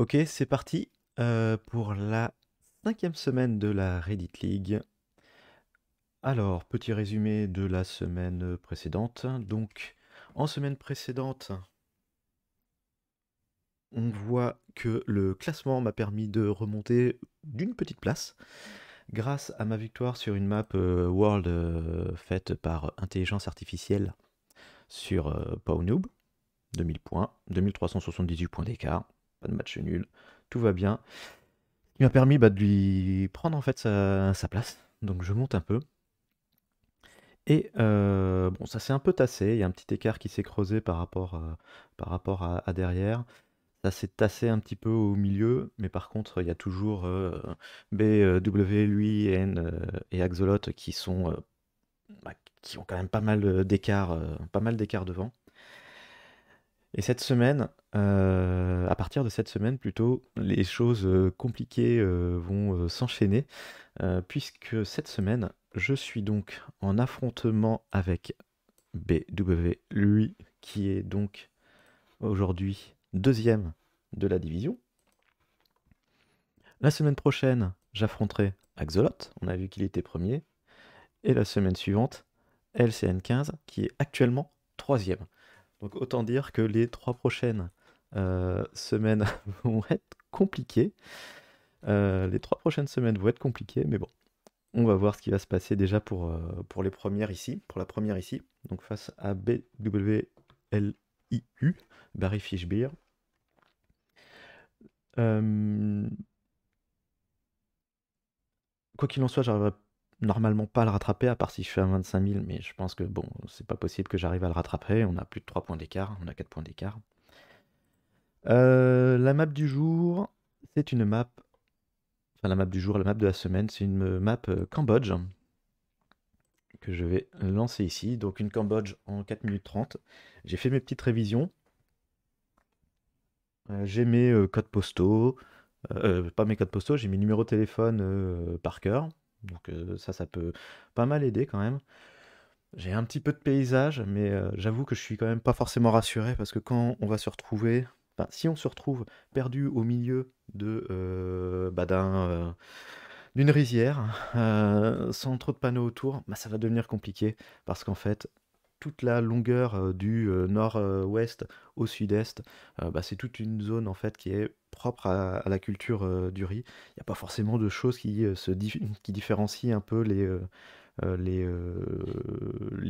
Ok, c'est parti pour la 5e semaine de la Reddit League. Alors, petit résumé de la semaine précédente. Donc, en semaine précédente, on voit que le classement m'a permis de remonter d'une petite place grâce à ma victoire sur une map World faite par intelligence artificielle sur PowNoob. 2000 points, 2378 points d'écart, pas de match nul, tout va bien. Il m'a permis de lui prendre en fait sa place, donc je monte un peu. Et bon, ça s'est un peu tassé, il y a un petit écart qui s'est creusé par rapport à derrière. Ça s'est tassé un petit peu au milieu, mais par contre, il y a toujours B, W, lui, N et Axolot bah, qui ont quand même pas mal d'écart devant. Et cette semaine, à partir de cette semaine plutôt, les choses compliquées vont s'enchaîner, puisque cette semaine, je suis donc en affrontement avec BW, lui qui est donc aujourd'hui deuxième de la division. La semaine prochaine, j'affronterai Axolot, on a vu qu'il était premier, et la semaine suivante, LCN15 qui est actuellement troisième. Donc autant dire que les 3 prochaines semaines vont être compliquées. Les 3 prochaines semaines vont être compliquées, mais bon, on va voir ce qui va se passer déjà pour les premières ici, pour la première ici. Donc face à BWLIU, Barry Fishbeer. Euh, Quoi qu'il en soit, j'arriverai normalement pas à le rattraper, à part si je fais un 25 000, mais je pense que bon, c'est pas possible que j'arrive à le rattraper. On a plus de 3 points d'écart, on a 4 points d'écart. La map du jour, c'est une map. Enfin, la map du jour, la map de la semaine, c'est une map Cambodge que je vais lancer ici. Donc, une Cambodge en 4 minutes 30. J'ai fait mes petites révisions. J'ai mes codes postaux. Pas mes codes postaux, j'ai mes numéros de téléphone par cœur. Donc, ça peut pas mal aider quand même. J'ai un petit peu de paysage, mais j'avoue que je suis quand même pas forcément rassuré parce que quand on va se retrouver, enfin, si on se retrouve perdu au milieu d'une rizière, sans trop de panneaux autour, bah, ça va devenir compliqué parce qu'en fait, toute la longueur du nord-ouest au sud-est, bah, c'est toute une zone en fait qui est propre à la culture du riz. Il n'y a pas forcément de choses qui différencient un peu les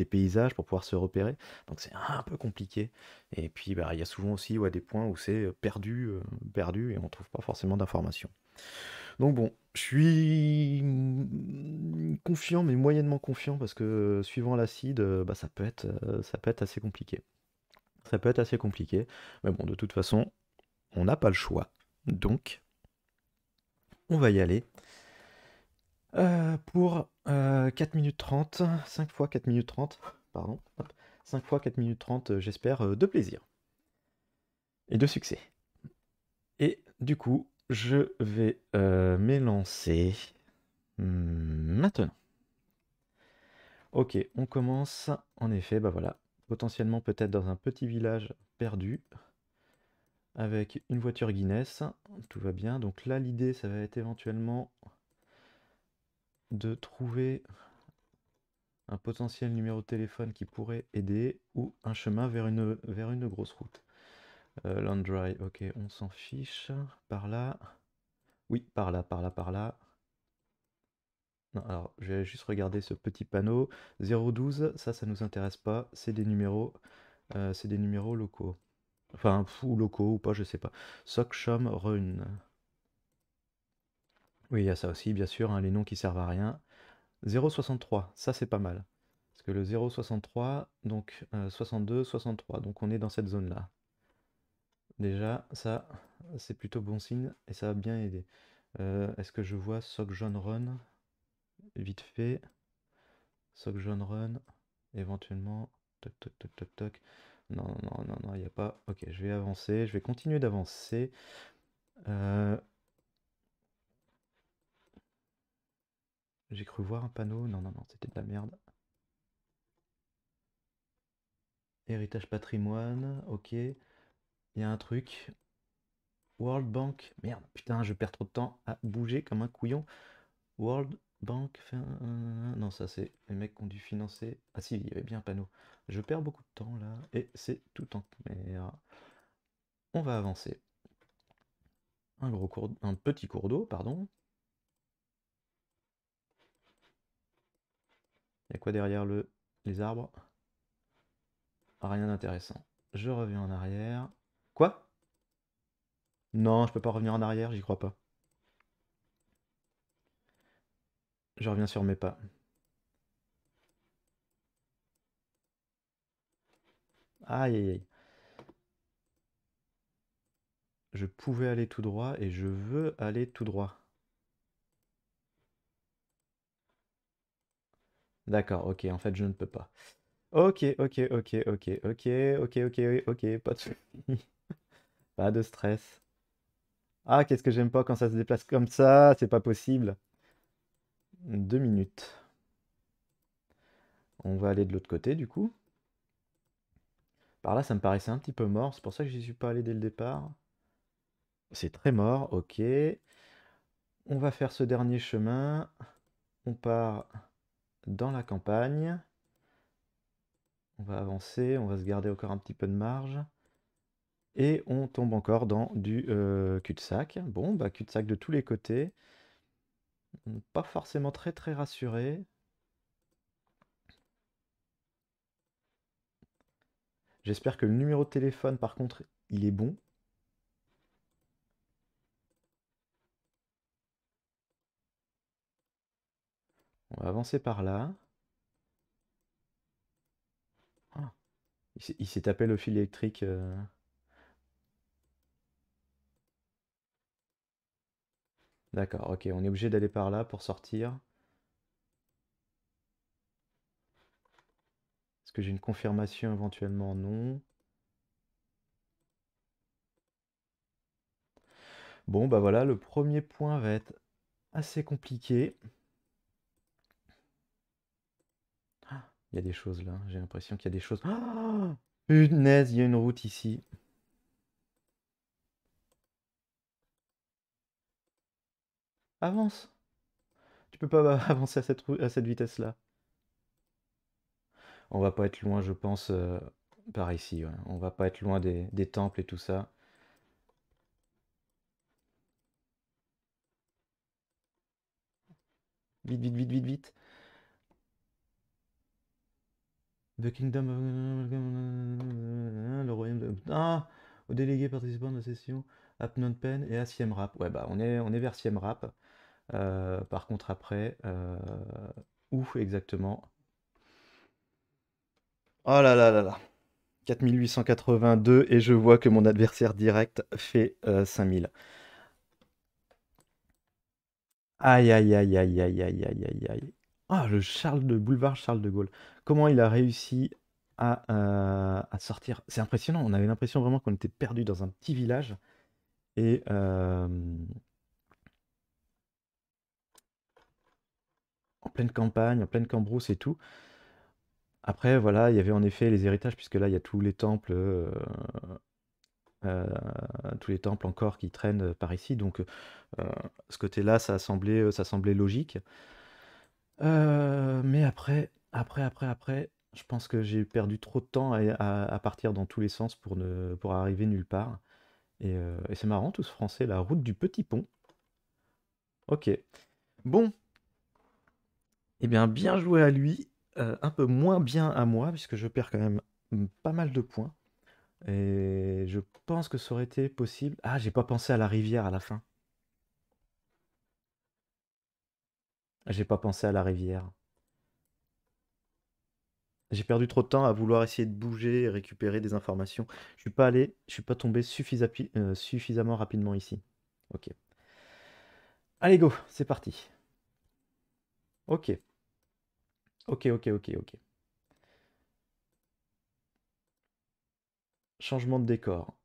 paysages pour pouvoir se repérer. Donc c'est un peu compliqué. Et puis bah, il y a souvent aussi ouais, des points où c'est perdu et on ne trouve pas forcément d'informations. Donc bon, je suis confiant, mais moyennement confiant, parce que suivant l'acide, bah, ça peut être assez compliqué. Ça peut être assez compliqué. Mais bon, de toute façon, on n'a pas le choix. Donc, on va y aller. Pour 4 minutes 30, 5 fois 4 minutes 30, pardon, hop, 5 fois 4 minutes 30, j'espère, de plaisir et de succès. Et du coup, je vais m'élancer maintenant. Ok, on commence en effet, bah voilà, potentiellement peut-être dans un petit village perdu avec une voiture Guinness, tout va bien. Donc là, l'idée, ça va être éventuellement de trouver un potentiel numéro de téléphone qui pourrait aider ou un chemin vers une grosse route. Landry, ok, on s'en fiche. Par là. Oui, par là, par là, par là. Non, alors, je vais juste regarder ce petit panneau. 012, ça nous intéresse pas. C'est des numéros locaux. Enfin, ou locaux ou pas, je sais pas. Sokchom Run. Oui, il y a ça aussi, bien sûr, hein, les noms qui servent à rien. 063, ça c'est pas mal. Parce que le 063, donc 62, 63, donc on est dans cette zone-là. Déjà, ça, c'est plutôt bon signe et ça va bien aider. Est-ce que je vois Sokjon Run vite fait? Sokjon Run, éventuellement. Toc, toc, toc, toc, toc. Non, non, non, non, il n'y a pas. Ok, je vais avancer, je vais continuer d'avancer. Euh, J'ai cru voir un panneau. Non, non, non, c'était de la merde. Héritage patrimoine, ok. Il y a un truc. World Bank. Merde, putain, je perds trop de temps à bouger comme un couillon. World Bank. Non, ça c'est les mecs qui ont dû financer. Ah si, il y avait bien un panneau. Je perds beaucoup de temps là. Et c'est tout en mer. On va avancer. Un petit cours d'eau, pardon. Il y a quoi derrière les arbres? Rien d'intéressant. Je reviens en arrière. Quoi? Non, je peux pas revenir en arrière, j'y crois pas. Je reviens sur mes pas. Aïe aïe aïe. Je pouvais aller tout droit et je veux aller tout droit. D'accord, ok, en fait je ne peux pas. Ok, ok, ok, ok, ok, ok, ok, ok, pas de soucis. Pas de stress. Ah, qu'est-ce que j'aime pas quand ça se déplace comme ça, c'est pas possible. 2 minutes. On va aller de l'autre côté du coup. Par là, ça me paraissait un petit peu mort, c'est pour ça que j'y suis pas allé dès le départ. C'est très mort, ok. On va faire ce dernier chemin. On part dans la campagne. On va avancer, on va se garder encore un petit peu de marge. Et on tombe encore dans du cul-de-sac. Bon, bah cul-de-sac de tous les côtés. Pas forcément très très rassuré. J'espère que le numéro de téléphone, par contre, il est bon. On va avancer par là. Ah, il s'est tapé le fil électrique. D'accord, ok, on est obligé d'aller par là pour sortir. Est-ce que j'ai une confirmation éventuellement? Non. Bon, bah voilà, le premier point va être assez compliqué. Ah, il y a des choses là, j'ai l'impression qu'il y a des choses. Ah, punaise, il y a une route ici. Avance! Tu peux pas avancer à à cette vitesse-là. On va pas être loin, je pense, par ici. Ouais. On va pas être loin des temples et tout ça. Vite, vite, vite, vite, vite. The Kingdom le royaume de... Ah! Aux délégués participants de la session à Phnom Penh et à Siem Reap. Ouais, bah on est vers Siem Reap. Par contre, après... où exactement? Oh là là là là. 4882 et je vois que mon adversaire direct fait 5000. Aïe aïe aïe aïe aïe aïe aïe aïe aïe. Ah, boulevard Charles de Gaulle. Comment il a réussi à sortir? C'est impressionnant, on avait l'impression vraiment qu'on était perdu dans un petit village. Et en pleine campagne, en pleine cambrousse et tout. Après, voilà, il y avait en effet les héritages, puisque là, il y a euh, tous les temples encore qui traînent par ici. Donc, ce côté-là, ça semblait logique. Mais après, je pense que j'ai perdu trop de temps à partir dans tous les sens pour arriver nulle part. Et c'est marrant, tout ce français, la route du petit pont. Ok. Bon, eh bien joué à lui, un peu moins bien à moi, puisque je perds quand même pas mal de points. Et je pense que ça aurait été possible. Ah, j'ai pas pensé à la rivière à la fin. J'ai pas pensé à la rivière. J'ai perdu trop de temps à vouloir essayer de bouger et récupérer des informations. Je suis pas tombé suffisamment rapidement ici. Ok. Allez, go, c'est parti. Ok, ok, ok, ok, ok. Changement de décor.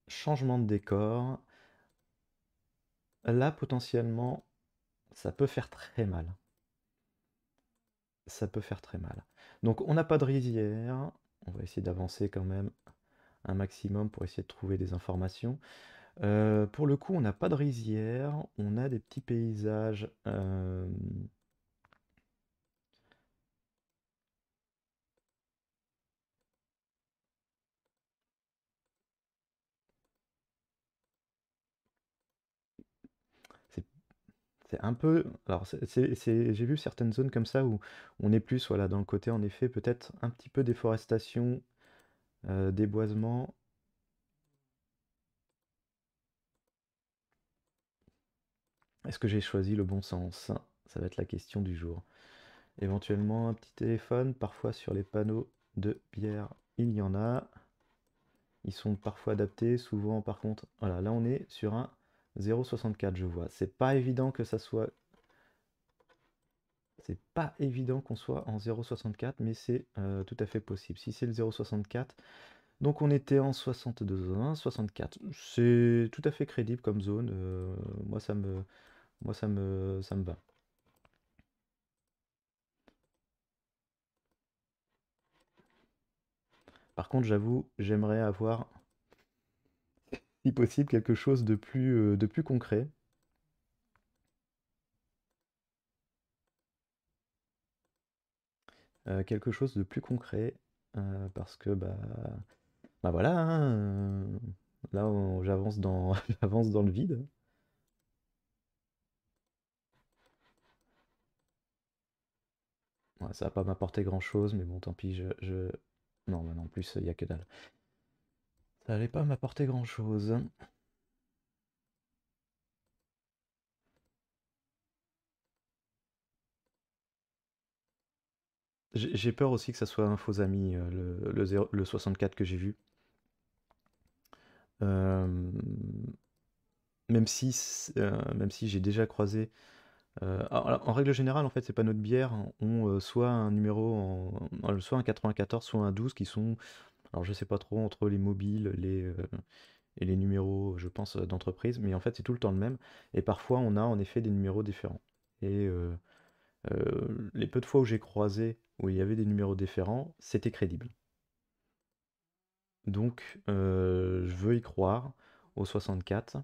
Changement de décor. Là, potentiellement, ça peut faire très mal. Ça peut faire très mal. Donc, on n'a pas de rizière. On va essayer d'avancer quand même un maximum pour essayer de trouver des informations. Pour le coup, on n'a pas de rizière, on a des petits paysages. C'est c'est un peu. Alors, j'ai vu certaines zones comme ça où on est plus voilà, dans le côté, en effet, peut-être un petit peu déforestation, déboisement. Est-ce que j'ai choisi le bon sens? Ça va être la question du jour. Éventuellement, un petit téléphone, parfois sur les panneaux de bière, il y en a. Ils sont parfois adaptés, souvent par contre. Voilà, là on est sur un 0,64, je vois. C'est pas évident que ça soit. C'est pas évident qu'on soit en 0,64, mais c'est tout à fait possible. Si c'est le 0,64, donc on était en 62,1, 64. C'est tout à fait crédible comme zone. Moi ça me, ça me va. Par contre, j'avoue, j'aimerais avoir, si possible, quelque chose de plus concret. Quelque chose de plus concret, parce que bah voilà, hein, là j'avance dans, j'avance dans le vide. Ouais, ça va pas m'apporter grand-chose, mais bon, tant pis, Non, bah non, en plus, il y a que dalle. Ça allait pas m'apporter grand-chose. J'ai peur aussi que ça soit un faux ami, le 64 que j'ai vu. Euh, même si j'ai déjà croisé. En règle générale, en fait, ces panneaux de bière ont soit un numéro soit un 94, soit un 12 qui sont, alors je sais pas trop, entre les mobiles, et les numéros, je pense, d'entreprise, mais en fait, c'est tout le temps le même. Et parfois, on a en effet des numéros différents. Et les peu de fois où j'ai croisé, où il y avait des numéros différents, c'était crédible. Donc, je veux y croire au 64.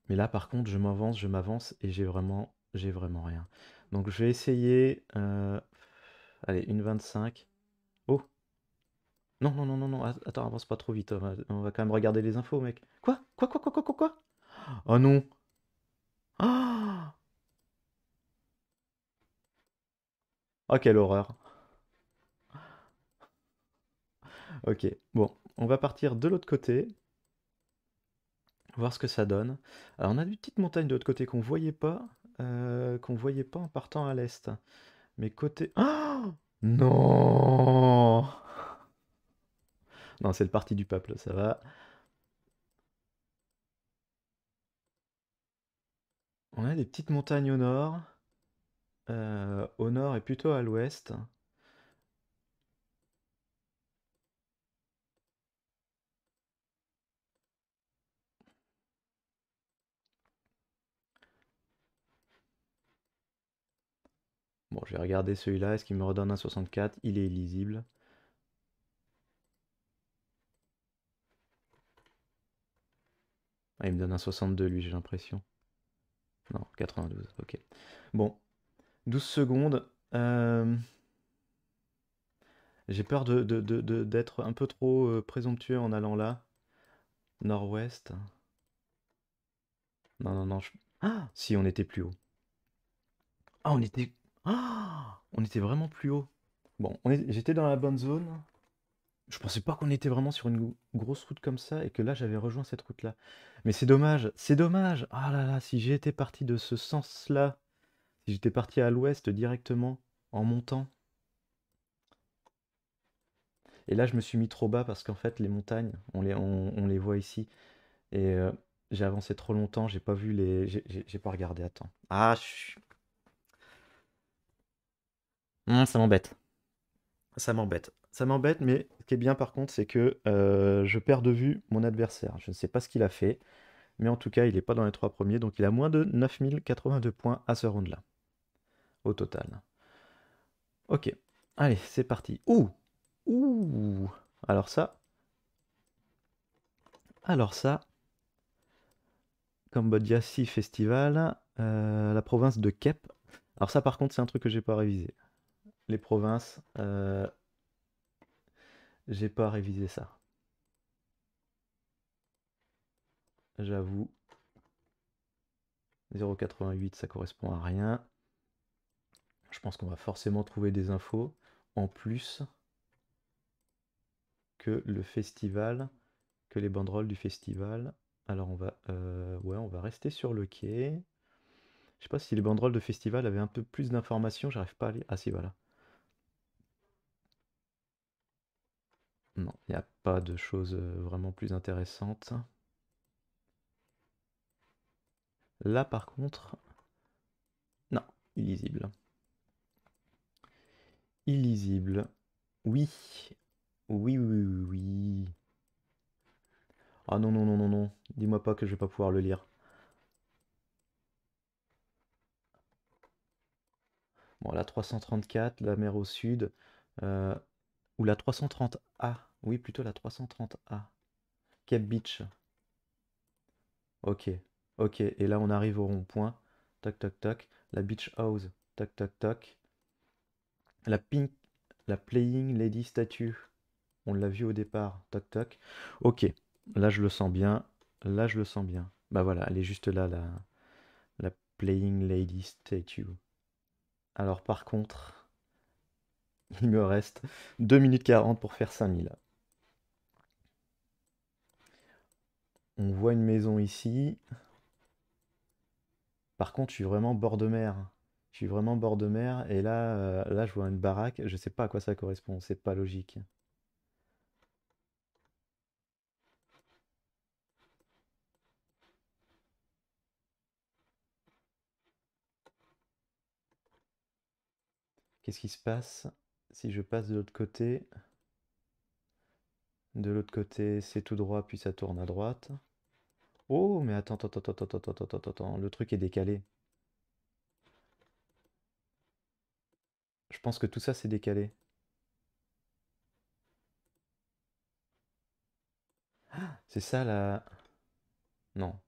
Mais là, par contre, je m'avance et j'ai vraiment rien. Donc, je vais essayer. Allez, une 25. Oh, non, non, non, non, non. Attends, avance pas trop vite. On va quand même regarder les infos, mec. Quoi? Quoi, quoi, quoi, quoi, quoi, quoi? Oh non! Ah, oh, quelle horreur. Ok, bon, on va partir de l'autre côté, voir ce que ça donne. Alors, on a des petites montagnes de l'autre côté qu'on voyait pas en partant à l'est. Mais côté. Ah, non! Non, c'est le parti du peuple, ça va. On a des petites montagnes au nord et plutôt à l'ouest. Bon, je vais regarder celui-là, est-ce qu'il me redonne un 64? Il est illisible. Ah, il me donne un 62, lui, j'ai l'impression. Non, 92, ok. Bon, 12 secondes. J'ai peur d'être un peu trop présomptueux en allant là. Nord-ouest. Non, non, non. Ah, si, on était plus haut. Ah, on était. Ah, on était vraiment plus haut. Bon, j'étais dans la bonne zone. Je pensais pas qu'on était vraiment sur une grosse route comme ça et que là j'avais rejoint cette route-là. Mais c'est dommage, c'est dommage. Ah là là, si j'étais parti de ce sens-là, si j'étais parti à l'ouest directement en montant. Et là je me suis mis trop bas parce qu'en fait les montagnes, on les voit ici. Et j'ai avancé trop longtemps, j'ai pas vu les. J'ai pas regardé, attends. Ah, ça m'embête. Ça m'embête. Ça m'embête, mais ce qui est bien par contre, c'est que je perds de vue mon adversaire. Je ne sais pas ce qu'il a fait. Mais en tout cas, il n'est pas dans les trois premiers, donc il a moins de 9082 points à ce round-là, au total. Ok, allez, c'est parti. Ouh! Ouh! Alors ça, Alors ça, Cambodia Sea Festival, la province de Kep. Alors ça par contre c'est un truc que j'ai pas révisé. Les provinces, j'ai pas révisé ça. J'avoue. 0,88 ça correspond à rien. Je pense qu'on va forcément trouver des infos en plus que le festival, que les banderoles du festival. Alors ouais, on va rester sur le quai. Je sais pas si les banderoles de festival avaient un peu plus d'informations, j'arrive pas à lire. Ah si, voilà. Non, il n'y a pas de choses vraiment plus intéressantes. Là par contre, non, illisible. Illisible. Oui. Oui, oui, oui, oui. Ah non, non, non, non, non. Dis-moi pas que je vais pas pouvoir le lire. Bon, la 334, la mer au sud. euh, ou la 330A. Oui, plutôt la 330A. Cape Beach. Ok. Ok. Et là, on arrive au rond-point. Tac, tac, tac. La Beach House. Tac, tac, tac. La Pink. La Playing Lady Statue. On l'a vu au départ. Tac, tac. Ok. Là, je le sens bien. Là, je le sens bien. Bah voilà, elle est juste là, la Playing Lady Statue. Alors, par contre, il me reste 2 minutes 40 pour faire 5000. On voit une maison ici. Par contre, je suis vraiment bord de mer. Je suis vraiment bord de mer. Et là, là, je vois une baraque. Je sais pas à quoi ça correspond. C'est pas logique. Qu'est-ce qui se passe si je passe de l'autre côté? De l'autre côté, c'est tout droit, puis ça tourne à droite. Oh, mais attends, attends, attends, attends, attends, attends, attends, attends. Le truc est décalé. Je pense que tout ça, c'est décalé. C'est ça, la... Non.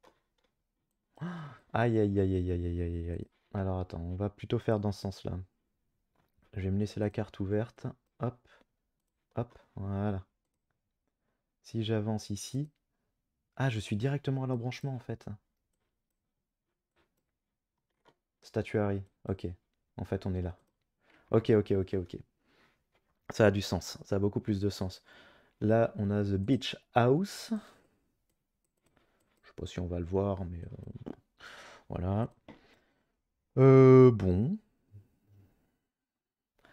Aïe, aïe, aïe, aïe, aïe, aïe, aïe, aïe. Alors, attends, on va plutôt faire dans ce sens-là. Je vais me laisser la carte ouverte. Hop, hop, voilà. Si j'avance ici... Ah, je suis directement à l'embranchement, en fait. Statuary, ok. En fait, on est là. Ok, ok, ok, ok. Ça a du sens, ça a beaucoup plus de sens. Là, on a The Beach House. Je sais pas si on va le voir, mais voilà. Bon.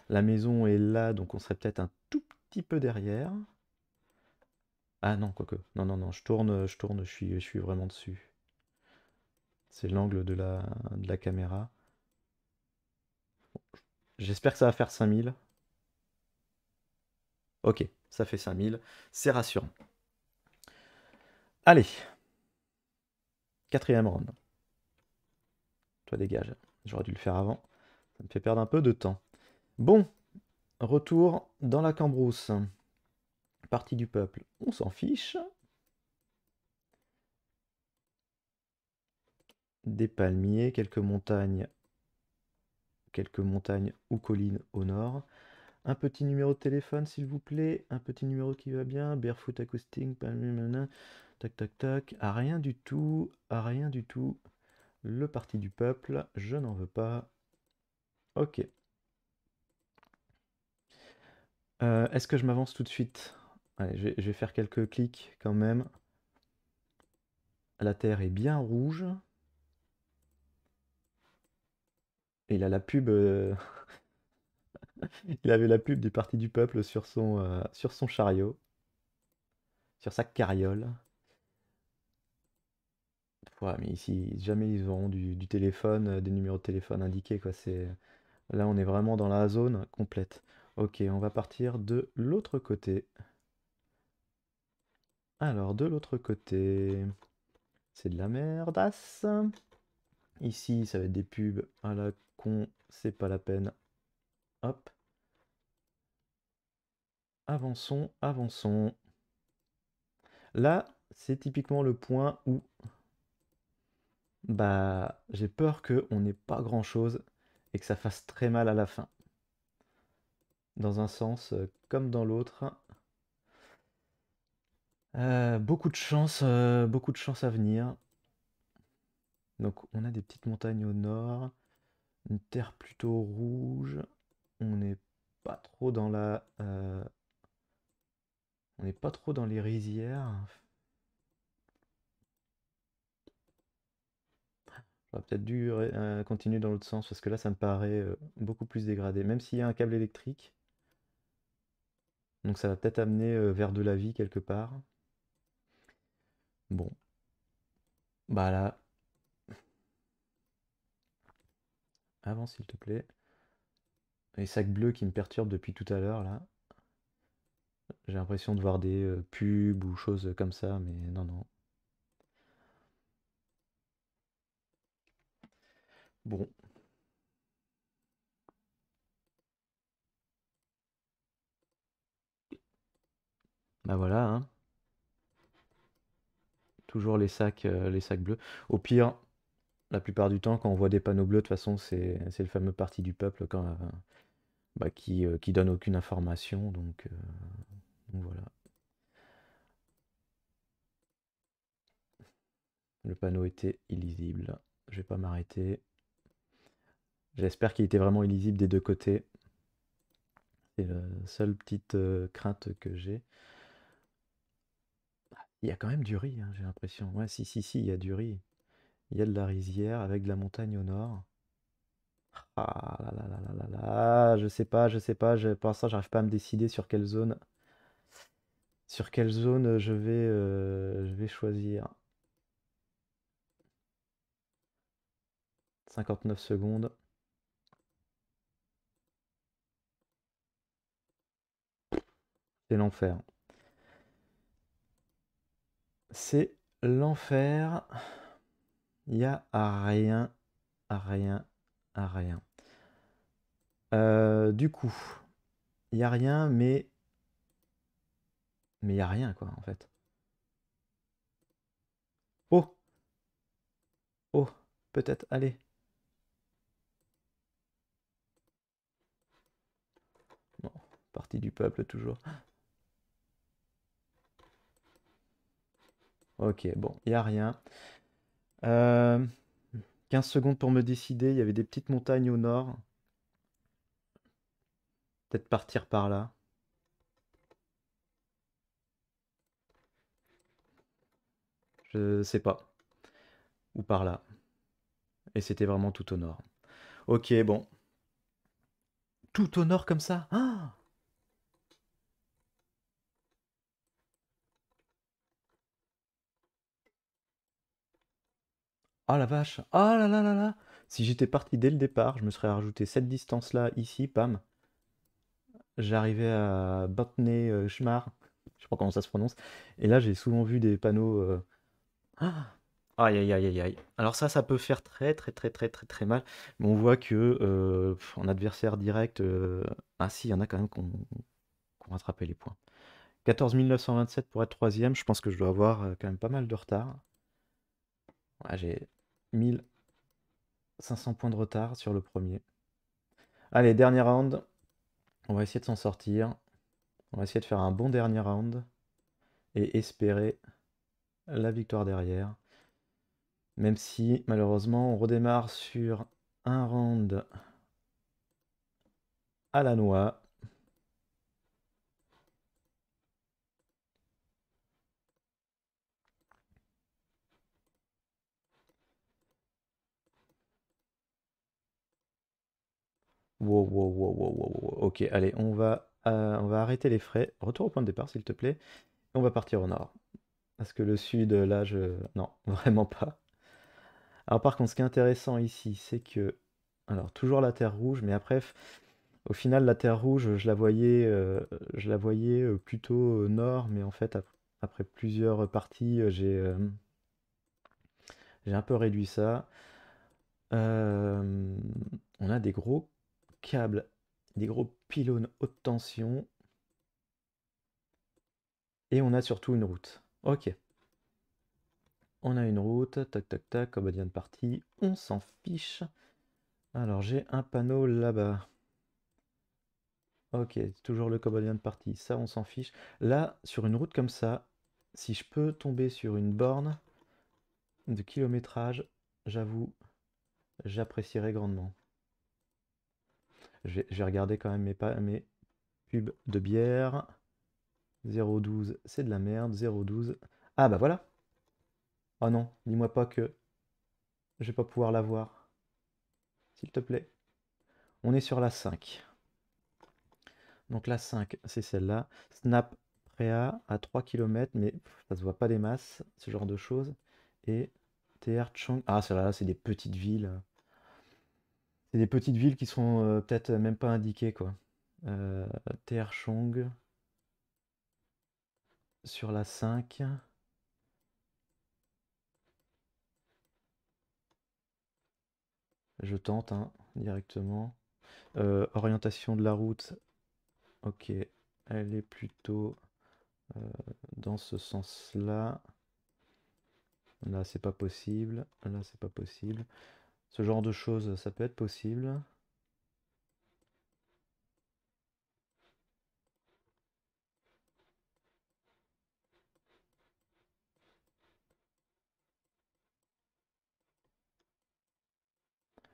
La maison est là, donc on serait peut-être un tout petit peu derrière. Ah non, quoique. Non, non, non, je suis vraiment dessus. C'est l'angle de la caméra. J'espère que ça va faire 5000. Ok, ça fait 5000. C'est rassurant. Allez, quatrième round. Toi, dégage. J'aurais dû le faire avant. Ça me fait perdre un peu de temps. Bon, retour dans la cambrousse. Partie du peuple, on s'en fiche. Des palmiers, quelques montagnes ou collines au nord. Un petit numéro de téléphone, s'il vous plaît. Un petit numéro qui va bien. Barefoot acoustic, palmier, tac, tac, tac. À rien du tout, à rien du tout. Le parti du peuple, je n'en veux pas. Ok. Est-ce que je m'avance tout de suite? Allez, je vais faire quelques clics quand même. La terre est bien rouge. Et il a la pub. Il avait la pub du Parti du Peuple sur son chariot, sur sa carriole. Ouais, mais ici, jamais ils auront du téléphone, des numéros de téléphone indiqués, quoi. Là, on est vraiment dans la zone complète. Ok, on va partir de l'autre côté. Alors, de l'autre côté, c'est de la merdasse. Ici, ça va être des pubs à la con, c'est pas la peine. Hop, avançons, avançons. Là, c'est typiquement le point où bah j'ai peur qu'on n'ait pas grand-chose et que ça fasse très mal à la fin. Dans un sens comme dans l'autre. Beaucoup de chance à venir. Donc on a des petites montagnes au nord, une terre plutôt rouge. On n'est pas trop dans on n'est pas trop dans les rizières. J'aurais peut-être dû continuer dans l'autre sens parce que là ça me paraît beaucoup plus dégradé. Même s'il y a un câble électrique, donc ça va peut-être amener vers de la vie quelque part. Bon, bah là, avance s'il te plaît. Les sacs bleus qui me perturbent depuis tout à l'heure là. J'ai l'impression de voir des pubs ou choses comme ça, mais non, non. Bon, bah voilà, hein. Toujours les sacs bleus. Au pire, la plupart du temps, quand on voit des panneaux bleus, de toute façon, c'est le fameux parti du peuple bah, qui donne aucune information, donc voilà. Le panneau était illisible. Je vais pas m'arrêter. J'espère qu'il était vraiment illisible des deux côtés. C'est la seule petite crainte que j'ai. Il y a quand même du riz, hein, j'ai l'impression. Ouais, si, si, si, il y a du riz. Il y a de la rizière avec de la montagne au nord. Ah là là là là là là, je sais pas, pour l'instant j'arrive pas à me décider sur quelle zone je vais choisir. 59 secondes, c'est l'enfer. C'est l'enfer, il y a à rien, à rien, à rien. Du coup, il y a rien, mais il y a rien quoi en fait. Oh, oh, peut-être, allez. Bon, partie du peuple toujours. Ok, bon, il y a rien. Euh, 15 secondes pour me décider, il y avait des petites montagnes au nord. Peut-être partir par là. Je sais pas. Ou par là. Et c'était vraiment tout au nord. Ok, bon. Tout au nord comme ça. Ah, oh la vache. Ah là là là là. Si j'étais parti dès le départ, je me serais rajouté cette distance-là, ici, pam. J'arrivais à Botney Schmar. Je sais pas comment ça se prononce. Et là, j'ai souvent vu des panneaux. Ah, aïe aïe aïe aïe aïe. Alors ça peut faire très très très très très très mal. Mais on voit que en adversaire direct, ah si, il y en a quand même qui ont rattrapé les points. 14 927 pour être troisième, je pense que je dois avoir quand même pas mal de retard. Ouais, j'ai 1500 points de retard sur le premier. Allez, dernier round. On va essayer de s'en sortir. On va essayer de faire un bon dernier round et espérer la victoire derrière. Même si malheureusement on redémarre sur un round à la noix. Wow, wow, wow, wow, wow, wow. Ok, allez, on va arrêter les frais. Retour au point de départ, s'il te plaît. Et on va partir au nord. Parce que le sud, là, je... Non, vraiment pas. Alors par contre, ce qui est intéressant ici, c'est que... Alors, toujours la terre rouge, mais après, au final, la terre rouge, je la voyais plutôt nord, mais en fait, après plusieurs parties, j'ai un peu réduit ça. Euh, on a des gros câbles, des gros pylônes haute tension, et on a surtout une route. Ok, On a une route, tac tac tac, Cambodian Party, on s'en fiche. Alors j'ai un panneau là-bas. Ok, toujours le Cambodian Party, ça on s'en fiche. Là, sur une route comme ça, si je peux tomber sur une borne de kilométrage, j'avoue, j'apprécierais grandement. Je vais regarder quand même mes pubs de bière. 0,12, c'est de la merde. 0,12. Ah bah voilà. Oh non, dis-moi pas que je vais pas pouvoir la voir. S'il te plaît. On est sur la 5. Donc la 5, c'est celle-là. Snap Préa à 3 km, mais ça se voit pas des masses, ce genre de choses. Et TR Chong. Ah, celle-là, c'est des petites villes. C'est des petites villes qui sont peut-être même pas indiquées, quoi. TR Chong sur la 5. Je tente, hein, directement. Orientation de la route. Ok, elle est plutôt euh, dans ce sens-là. Là, c'est pas possible. Là, c'est pas possible. Ce genre de choses, ça peut être possible.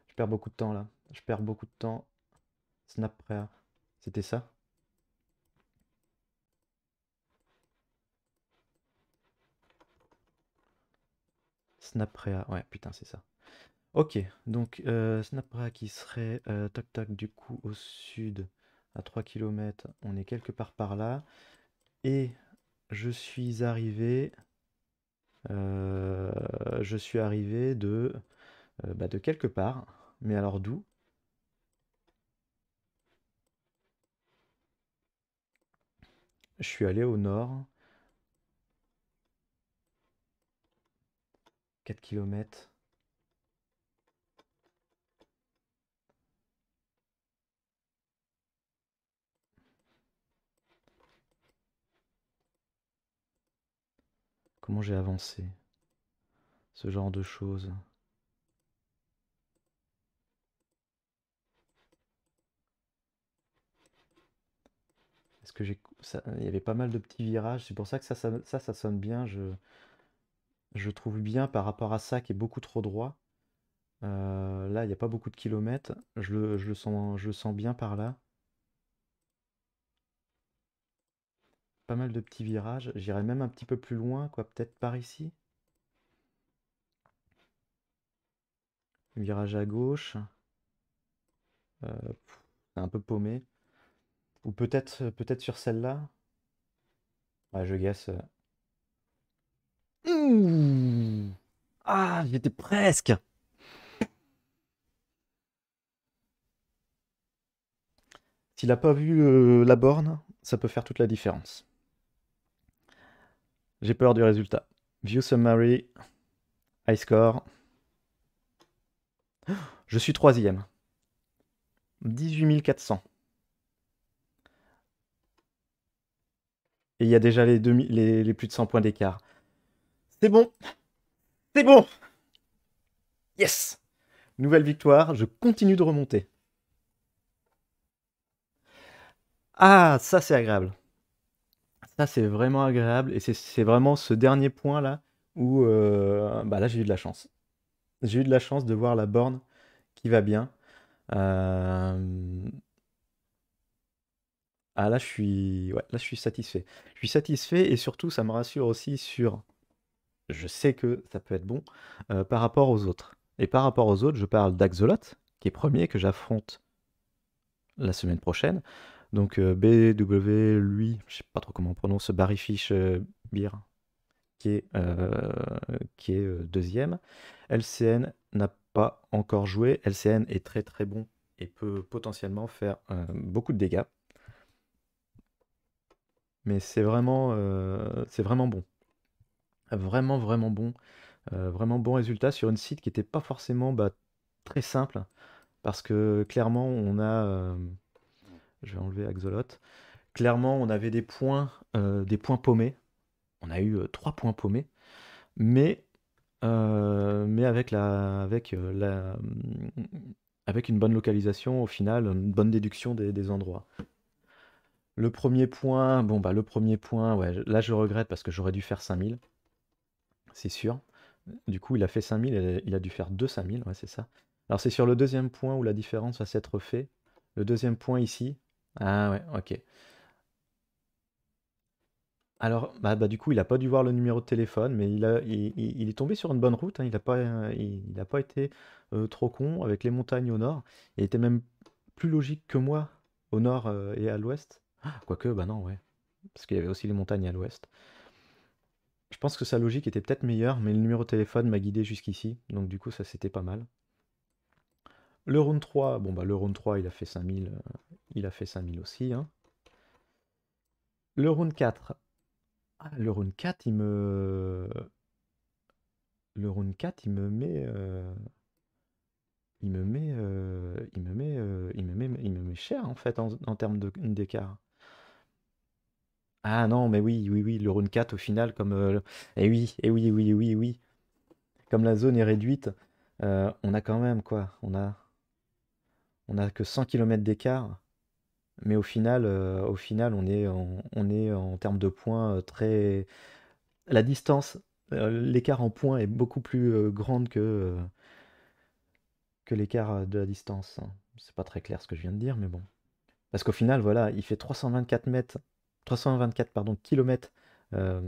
Je perds beaucoup de temps là. Je perds beaucoup de temps. Snap Prayer. C'était ça? Snap Prayer. Ouais, putain, c'est ça. Ok, donc Snap Prayer qui serait toc toc du coup au sud à 3 km. On est quelque part par là. Et je suis arrivé. Je suis arrivé de quelque part. Mais alors d'où? Je suis allé au nord. 4 km. Comment j'ai avancé? Ce genre de choses. Est-ce que j'ai... Il y avait pas mal de petits virages. C'est pour ça que ça sonne bien. Je trouve bien par rapport à ça qui est beaucoup trop droit. Là, il n'y a pas beaucoup de kilomètres. Je le sens bien par là. Pas mal de petits virages. J'irai même un petit peu plus loin, quoi. Peut-être par ici. Virage à gauche. C'est un peu paumé. Ou peut-être sur celle-là. Ouais, je guesse. Ouh. Ah, j'étais presque. S'il n'a pas vu la borne, ça peut faire toute la différence. J'ai peur du résultat. View summary, high score. Je suis troisième. 18 400. Et il y a déjà les plus de 100 points d'écart. C'est bon, c'est bon. Yes. Nouvelle victoire, je continue de remonter. Ah, ça c'est agréable. Ça c'est vraiment agréable. Et c'est vraiment ce dernier point là où bah là j'ai eu de la chance. J'ai eu de la chance de voir la borne qui va bien. Euh, Ah là ouais, là je suis satisfait. Je suis satisfait et surtout ça me rassure aussi sur, je sais que ça peut être bon par rapport aux autres. Et par rapport aux autres, je parle d'Axolot, qui est premier, que j'affronte la semaine prochaine. Donc BW, lui, je sais pas trop comment on prononce, Barryfish Beer, qui est deuxième. LCN n'a pas encore joué. LCN est très très bon et peut potentiellement faire beaucoup de dégâts. Mais c'est vraiment bon. Vraiment, vraiment bon. Vraiment bon résultat sur une site qui était pas forcément bah, très simple. Parce que clairement, je vais enlever Axolot. Clairement, on avait des points paumés. On a eu 3 points paumés. Mais mais avec une bonne localisation, au final, une bonne déduction des endroits. Le premier point, bon bah le premier point, ouais, là je regrette parce que j'aurais dû faire 5000, c'est sûr. Du coup, il a fait 5000, et il a dû faire 2 5000, ouais, c'est ça. Alors c'est sur le deuxième point où la différence va s'être fait. Le deuxième point ici. Ah ouais, ok. Alors, du coup, il a pas dû voir le numéro de téléphone, mais il est tombé sur une bonne route, hein. Il a pas été trop con avec les montagnes au nord. Il était même plus logique que moi au nord et à l'ouest. Ah, quoique, bah non, ouais. Parce qu'il y avait aussi les montagnes à l'ouest. Je pense que sa logique était peut-être meilleure, mais le numéro de téléphone m'a guidé jusqu'ici. Donc du coup, ça c'était pas mal. Le round 3, bon bah le round 3, il a fait 5000, il a fait 5000 aussi, hein. Le round 4, le round 4, le round 4, il me met cher en fait en termes d'écart. Ah non, mais oui, oui, oui, le round 4 au final, comme, eh oui, eh oui, oui, oui, oui, comme la zone est réduite, on a quand même quoi, on a que 100 kilomètres d'écart. Mais au final, on est en termes de points très. La distance, l'écart en points est beaucoup plus grande que l'écart de la distance, hein. C'est pas très clair ce que je viens de dire, mais bon. Parce qu'au final, voilà, il fait 324 pardon, kilomètres euh,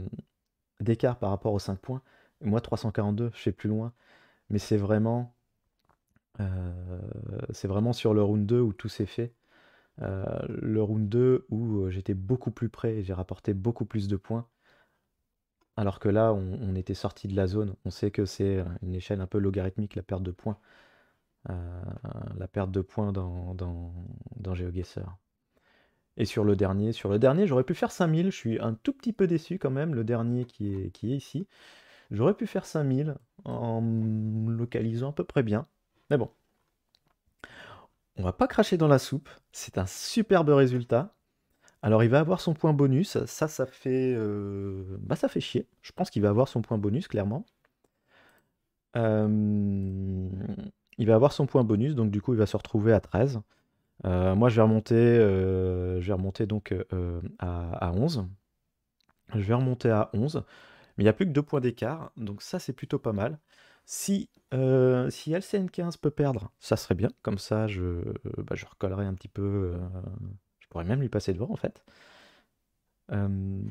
d'écart par rapport aux 5 points. Moi, 342, je fais plus loin. Mais c'est vraiment sur le round 2 où tout s'est fait. Le round 2 où j'étais beaucoup plus près et j'ai rapporté beaucoup plus de points. Alors que là, on était sorti de la zone. On sait que c'est une échelle un peu logarithmique, la perte de points. Euh, la perte de points dans GeoGuessr. Et sur le dernier, j'aurais pu faire 5000. Je suis un tout petit peu déçu quand même, le dernier qui est ici. J'aurais pu faire 5000 en me localisant à peu près bien. Mais bon, on va pas cracher dans la soupe. C'est un superbe résultat. Alors, il va avoir son point bonus. Ça fait, ça fait chier. Je pense qu'il va avoir son point bonus, clairement. Euh, il va avoir son point bonus, donc du coup, il va se retrouver à 13. Moi, je vais remonter donc à 11. Je vais remonter à 11. Mais il n'y a plus que 2 points d'écart, donc ça, c'est plutôt pas mal. Si LCN15 peut perdre, ça serait bien. Comme ça, je recollerai un petit peu. Je pourrais même lui passer devant, en fait. Euh,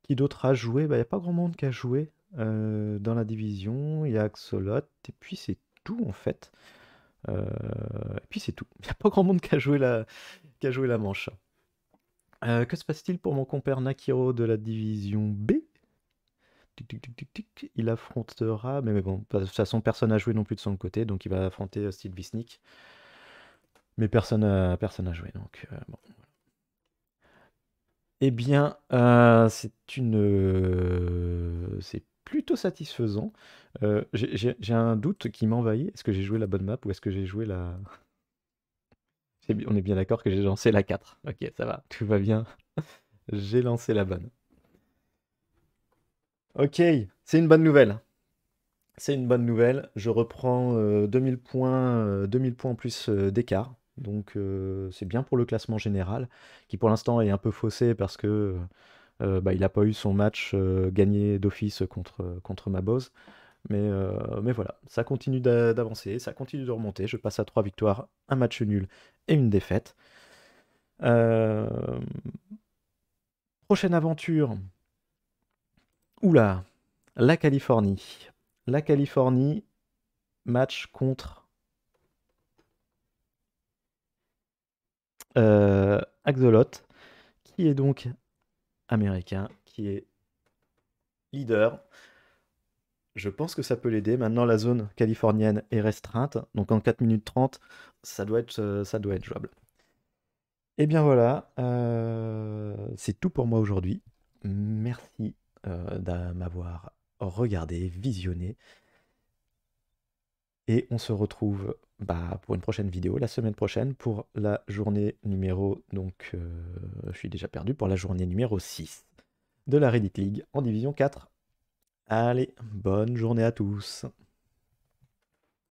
Qui d'autre a joué? Bah, il n'y a pas grand monde qui a joué dans la division. Il y a Axolot, et puis c'est tout, en fait. Et puis c'est tout. Il n'y a pas grand monde qui a joué la manche. Que se passe-t-il pour mon compère Nakiro de la division B? Tic, tic, tic, tic, tic. Il affrontera, mais bon, de toute façon, personne n'a joué non plus de son côté, donc il va affronter Steve Visnik. Mais personne n'a joué, donc bon. Eh bien, c'est plutôt satisfaisant. J'ai un doute qui m'envahit. Est-ce que j'ai joué la bonne map ou est-ce que j'ai joué la... On est bien d'accord que j'ai lancé la 4. Ok, ça va, tout va bien. J'ai lancé la bonne. Ok, c'est une bonne nouvelle. C'est une bonne nouvelle. Je reprends 2000 points en plus d'écart. Donc c'est bien pour le classement général, qui pour l'instant est un peu faussé parce que il n'a pas eu son match gagné d'office contre Maboz. Mais voilà, ça continue d'avancer, ça continue de remonter. Je passe à 3 victoires, un match nul et une défaite. Euh, Prochaine aventure. Oula, la Californie. La Californie, match contre Axolot, qui est donc américain, qui est leader. Je pense que ça peut l'aider. Maintenant, la zone californienne est restreinte, donc en 4 minutes 30, ça doit être jouable. Et bien voilà, c'est tout pour moi aujourd'hui. Merci de m'avoir regardé, visionné, et on se retrouve pour une prochaine vidéo la semaine prochaine pour la journée numéro, donc je suis déjà perdu, pour la journée numéro 6 de la Reddit League en Division 4. Allez, bonne journée à tous.